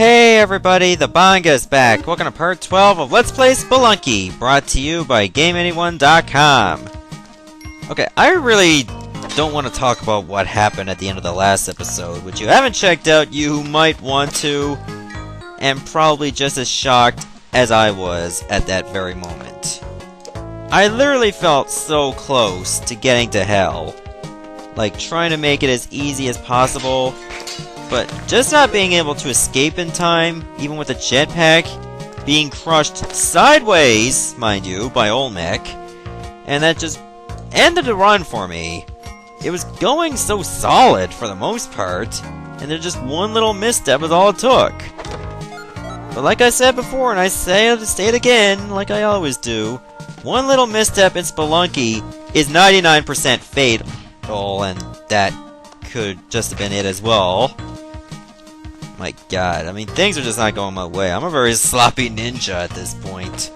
Hey everybody, the Banga's back. Welcome to part 12 of Let's Play Spelunky, brought to you by GameAnyone.com. Okay, I really don't want to talk about what happened at the end of the last episode, which you haven't checked out, you might want to, and probably just as shocked as I was at that very moment. I literally felt so close to getting to hell, like trying to make it as easy as possible, but just not being able to escape in time, even with a jetpack, being crushed sideways, mind you, by Olmec, and that just ended the run for me. It was going so solid for the most part, and there's just one little misstep was all it took. But like I said before, and I say it again, like I always do, one little misstep in Spelunky is 99% fatal, and that could just have been it as well. My god, I mean, things are just not going my way. I'm a very sloppy ninja at this point.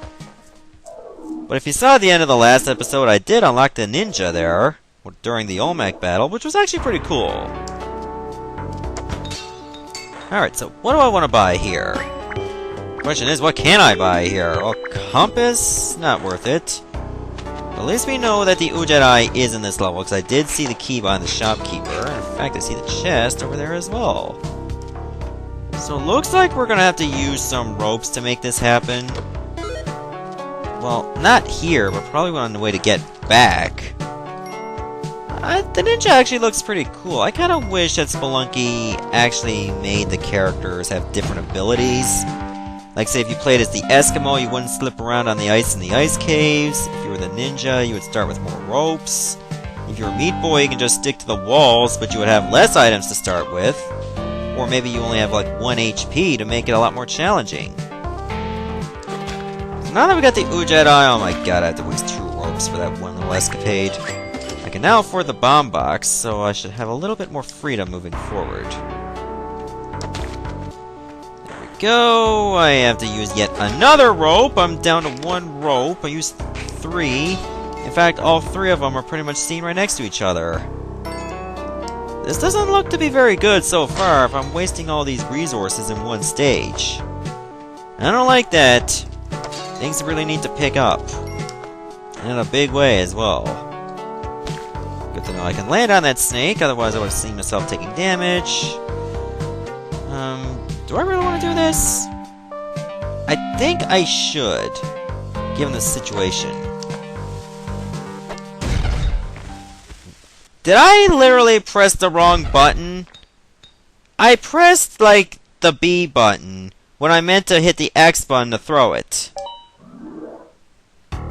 But if you saw at the end of the last episode, I did unlock the ninja there during the Olmec battle, which was actually pretty cool. Alright, so what do I want to buy here? Question is, what can I buy here? Well, compass? Not worth it. But at least we know that the Ujedi is in this level, because I did see the key behind the shopkeeper. And in fact, I see the chest over there as well. So it looks like we're gonna have to use some ropes to make this happen. Well, not here, but probably on the way to get back. The ninja actually looks pretty cool. I kinda wish that Spelunky actually made the characters have different abilities. Like, say, if you played as the Eskimo, you wouldn't slip around on the ice in the ice caves. If you were the ninja, you would start with more ropes. If you're a meat boy, you can just stick to the walls, but you would have less items to start with. Or maybe you only have like 1 HP to make it a lot more challenging. So now that we got the Ujedi, oh my god, I have to waste 2 ropes for that one little escapade. I can now afford the bomb box, so I should have a little bit more freedom moving forward. There we go. I have to use yet another rope. I'm down to 1 rope. I used 3. In fact, all 3 of them are pretty much seen right next to each other. This doesn't look to be very good so far if I'm wasting all these resources in one stage. I don't like that. Things really need to pick up. And in a big way as well. Good to know I can land on that snake, otherwise I would have seen myself taking damage. Do I really want to do this? I think I should, given the situation. Did I literally press the wrong button? I pressed, like, the B button when I meant to hit the X button to throw it.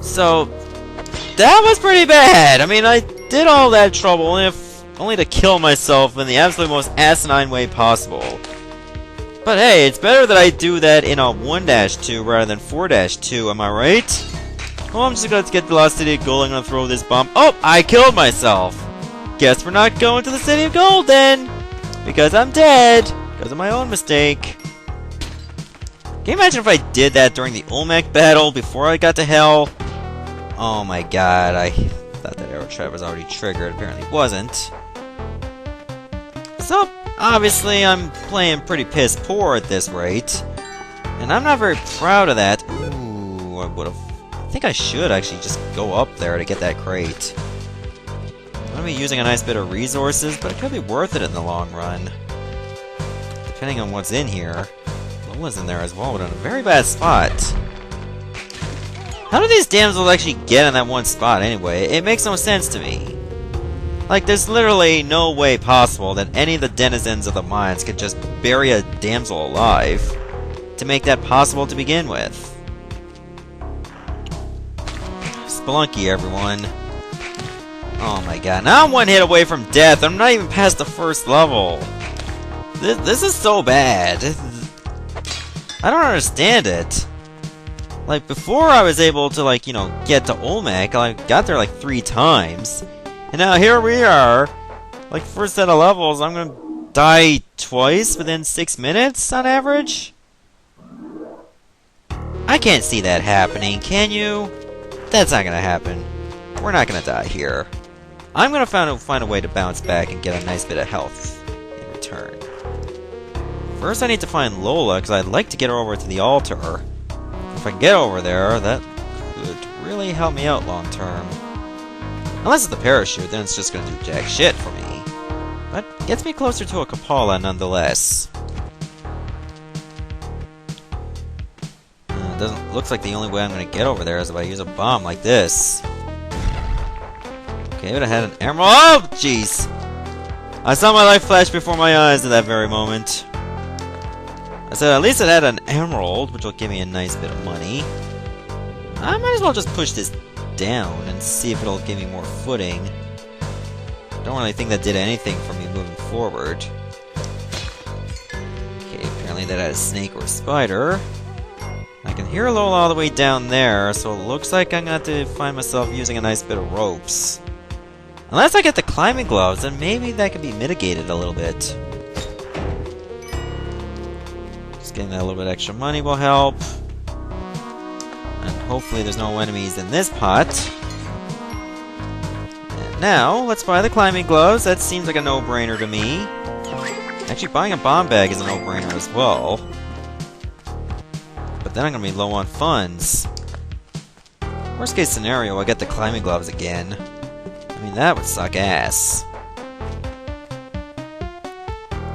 So, that was pretty bad. I mean, I did all that trouble only to kill myself in the absolute most asinine way possible. But hey, it's better that I do that in a 1-2 rather than 4-2, am I right? Well, I'm just gonna get the Lost City of Gold. I'm gonna throw this bomb. Oh, I killed myself! Guess we're not going to the City of Gold then! Because I'm dead! Because of my own mistake. Can you imagine if I did that during the Olmec battle before I got to hell? Oh my god, I thought that arrow trap was already triggered. Apparently it wasn't. So, obviously I'm playing pretty piss poor at this rate. And I'm not very proud of that. Ooh, I think I should actually just go up there to get that crate. I'm going to be using a nice bit of resources, but it could be worth it in the long run. Depending on what's in here. Lola's in there as well, but in a very bad spot. How do these damsels actually get in that one spot anyway? It makes no sense to me. Like, there's literally no way possible that any of the denizens of the mines could just bury a damsel alive to make that possible to begin with. Spelunky, everyone. Oh my god, now I'm 1 hit away from death. I'm not even past the first level. This is so bad. I don't understand it. Like, before I was able to, like, you know, get to Olmec, I got there like 3 times. And now here we are. Like, first set of levels, I'm gonna die twice within 6 minutes on average? I can't see that happening, can you? That's not gonna happen. We're not gonna die here. I'm gonna find a way to bounce back and get a nice bit of health in return. First I need to find Lola, because I'd like to get her over to the altar. If I can get over there, that would really help me out long term. Unless it's the parachute, then it's just gonna do jack shit for me. But gets me closer to a kapala nonetheless. Looks like the only way I'm gonna get over there is if I use a bomb like this. Okay, but I had an emerald. Oh, jeez! I saw my life flash before my eyes at that very moment. I said at least it had an emerald, which will give me a nice bit of money. I might as well just push this down and see if it'll give me more footing. I don't really think that did anything for me moving forward. Okay, apparently that had a snake or a spider. I can hear Lola all the way down there, so it looks like I'm going to have to find myself using a nice bit of ropes. Unless I get the climbing gloves, then maybe that can be mitigated a little bit. Just getting that little bit extra money will help. And hopefully there's no enemies in this pot. And now, let's buy the climbing gloves. That seems like a no-brainer to me. Actually, buying a bomb bag is a no-brainer as well. But then I'm going to be low on funds. Worst case scenario, I get the climbing gloves again. I mean, that would suck ass.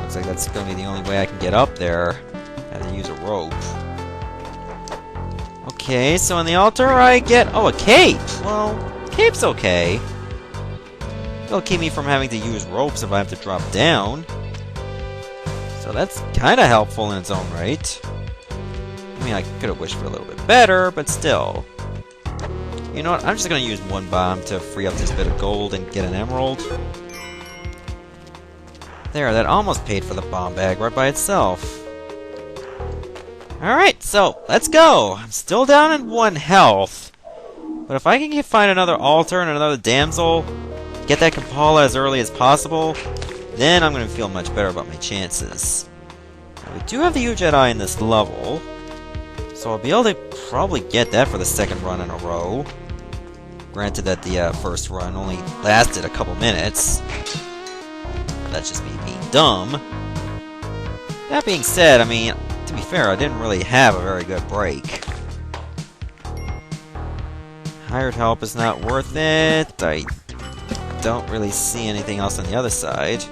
Looks like that's going to be the only way I can get up there. I have to use a rope. Okay, so on the altar I get... Oh, a cape! Well, cape's okay. It'll keep me from having to use ropes if I have to drop down. So that's kind of helpful in its own right. I mean, I could have wished for a little bit better, but still. You know what? I'm just going to use one bomb to free up this bit of gold and get an emerald. There, that almost paid for the bomb bag right by itself. Alright, so, let's go! I'm still down in 1 health. But if I can find another altar and another damsel, get that kapala as early as possible, then I'm going to feel much better about my chances. Now, we do have the huge eye in this level. So I'll be able to probably get that for the second run in a row. Granted that the first run only lasted a couple minutes. That's just me being dumb. That being said, I mean, to be fair, I didn't really have a very good break. Hired help is not worth it. I don't really see anything else on the other side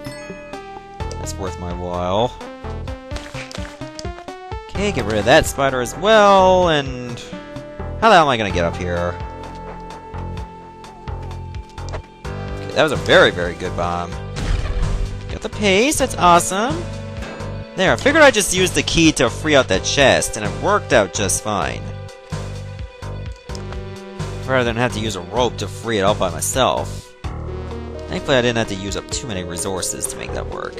that's worth my while. Okay, get rid of that spider as well, and... How the hell am I gonna get up here? Okay, that was a very, very good bomb. Got the pace, that's awesome. There, I figured I'd just use the key to free out that chest, and it worked out just fine. Rather than have to use a rope to free it out by myself. Thankfully I didn't have to use up too many resources to make that work.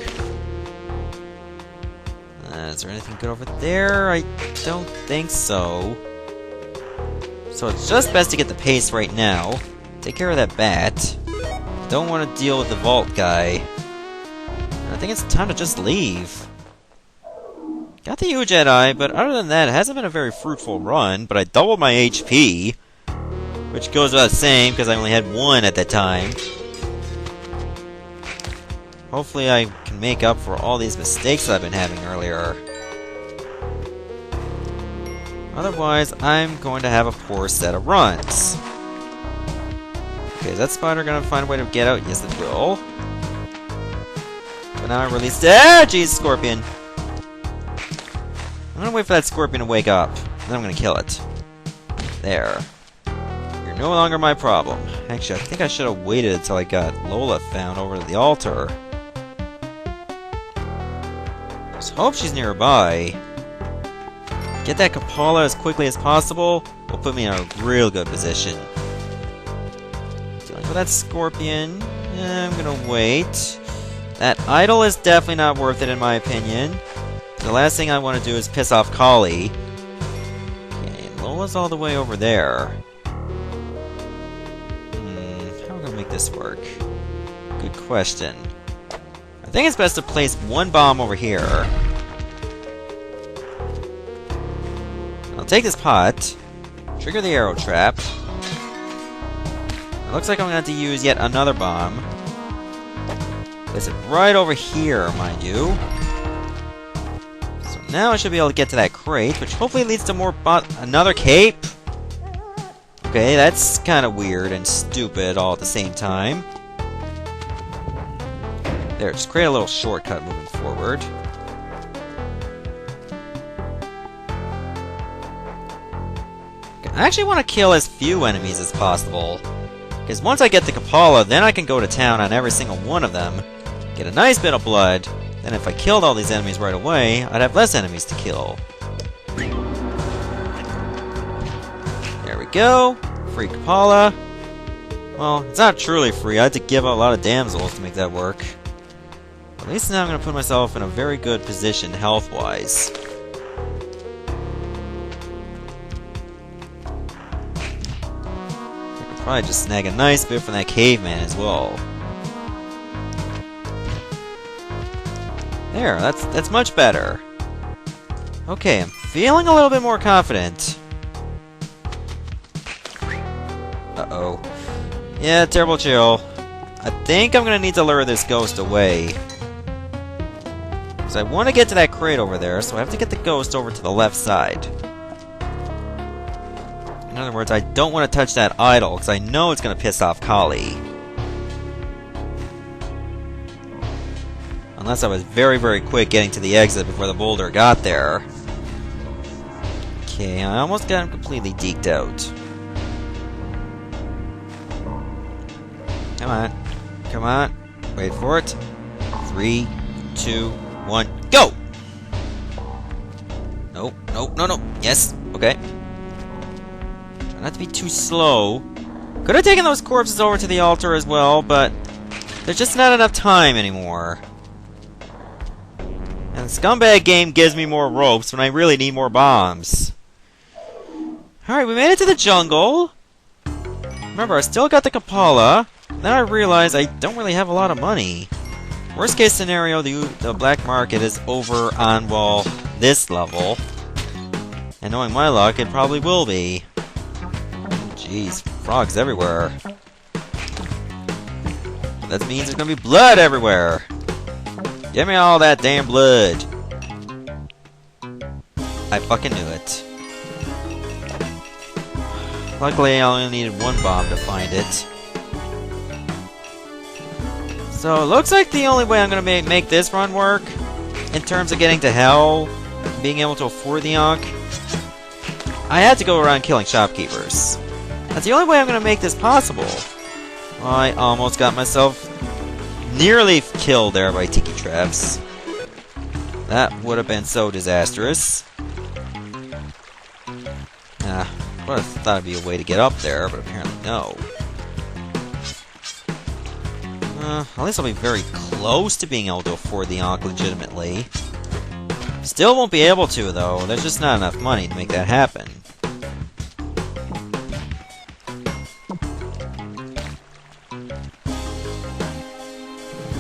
Is there anything good over there? I don't think so. So it's just best to get the pace right now. Take care of that bat. Don't want to deal with the vault guy. I think it's time to just leave. Got the huge eye, but other than that, it hasn't been a very fruitful run, but I doubled my HP. Which goes without saying, because I only had 1 at that time. Hopefully I can make up for all these mistakes I've been having earlier. Otherwise, I'm going to have a poor set of runs. Okay, is that spider going to find a way to get out? Yes, it will. But now I released... Ah, jeez, scorpion! I'm going to wait for that scorpion to wake up. Then I'm going to kill it. There. You're no longer my problem. Actually, I think I should have waited until I got Lola found over at the altar. Just hope she's nearby. Get that kapala as quickly as possible will put me in a real good position. Dealing with that scorpion. I'm gonna wait. That idol is definitely not worth it in my opinion. The last thing I want to do is piss off Kali. Okay, Lola's all the way over there. How am I gonna make this work? Good question. I think it's best to place 1 bomb over here. I'll take this pot, trigger the arrow trap. It looks like I'm going to have to use yet another bomb. Place it right over here, mind you. now I should be able to get to that crate, which hopefully leads to more another cape? Okay, that's kind of weird and stupid all at the same time. There, just create a little shortcut moving forward. Okay, I actually want to kill as few enemies as possible. Because once I get the kapala, then I can go to town on every single one of them, get a nice bit of blood. Then if I killed all these enemies right away, I'd have less enemies to kill. There we go. Free kapala. Well, it's not truly free. I had to give out a lot of damsels to make that work. At least now I'm going to put myself in a very good position health-wise. I could probably just snag a nice bit from that caveman as well. There, that's much better. Okay, I'm feeling a little bit more confident. Uh-oh. Yeah, terrible chill. I think I'm gonna need to lure this ghost away. Because I want to get to that crate over there, so I have to get the ghost over to the left side. In other words, I don't want to touch that idol, because I know it's gonna piss off Kali. Unless I was very, very quick getting to the exit before the boulder got there. Okay, I almost got him completely deked out. Come on. Come on. Wait for it. 3, 2, 1, go! Nope, nope, no, no. Yes, okay. Not to be too slow. Could have taken those corpses over to the altar as well, but there's just not enough time anymore. And the scumbag game gives me more ropes when I really need more bombs. Alright, we made it to the jungle. Remember, I still got the kapala. Then I realized I don't really have a lot of money. Worst case scenario, the black market is over on, well, this level. And knowing my luck, it probably will be. Jeez, frogs everywhere. That means there's gonna be blood everywhere. Give me all that damn blood. I fucking knew it. Luckily, I only needed one bomb to find it. So, it looks like the only way I'm gonna make this run work, in terms of getting to hell, being able to afford the Ankh, I had to go around killing shopkeepers. That's the only way I'm gonna make this possible. I almost got myself nearly killed there by tiki traps. That would have been so disastrous. I would have thought it'd be a way to get up there, but apparently no. At least I'll be very close to being able to afford the Ankh legitimately. Still won't be able to, though. There's just not enough money to make that happen.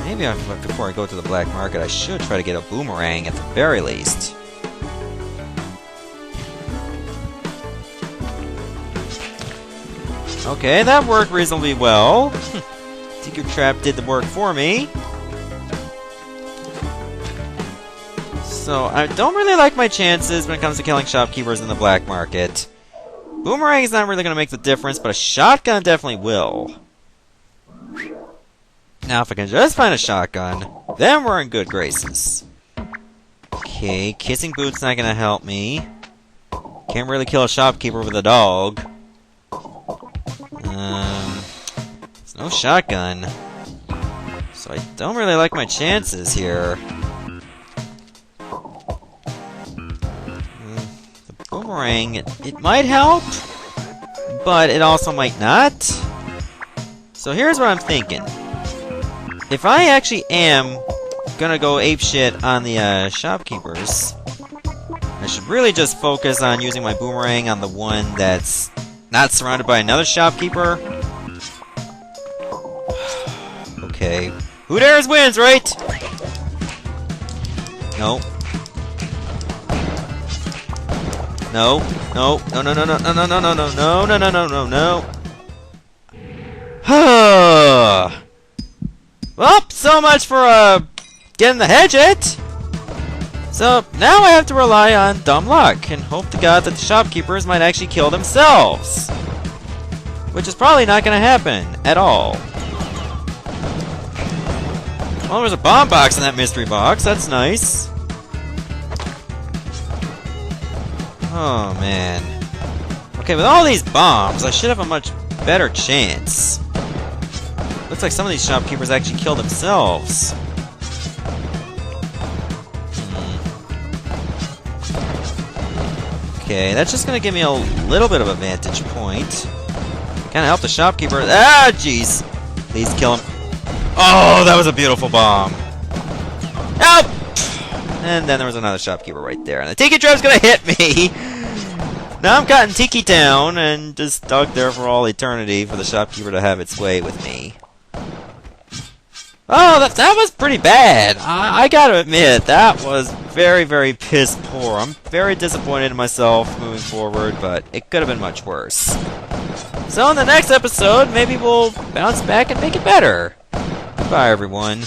Maybe before I go to the black market, I should try to get a boomerang at the very least. Okay, that worked reasonably well. Tiki Trap did the work for me. So, I don't really like my chances when it comes to killing shopkeepers in the black market. Boomerang is not really going to make the difference, but a shotgun definitely will. Now, if I can just find a shotgun, then we're in good graces. Okay, kissing boots not going to help me. Can't really kill a shopkeeper with a dog. There's no shotgun. So I don't really like my chances here. The boomerang, it might help, but it also might not. So here's what I'm thinking. If I actually am gonna go apeshit on the shopkeepers, I should really just focus on using my boomerang on the one that's not surrounded by another shopkeeper. Okay. Who dares wins, right? No. No. No. No, no, no, no, no, no, no, no, no, no, no, no, no, no, no. Well, so much for, getting the hedge hit! So, now I have to rely on dumb luck and hope to God that the shopkeepers might actually kill themselves. Which is probably not going to happen at all. Well, there's a bomb box in that mystery box. That's nice. Oh, man. Okay, with all these bombs, I should have a much better chance. Looks like some of these shopkeepers actually kill themselves. Okay, that's just gonna give me a little bit of a vantage point. Kinda help the shopkeeper. Ah, jeez! Please kill him. Oh, that was a beautiful bomb. Help! And then there was another shopkeeper right there. And the tiki trap's gonna hit me! Now I'm caught in Tiki Town and just stuck there for all eternity for the shopkeeper to have its way with me. Oh, that was pretty bad. I gotta admit, that was very, very piss poor. I'm very disappointed in myself moving forward, but it could have been much worse. So in the next episode, maybe we'll bounce back and make it better. Goodbye, everyone.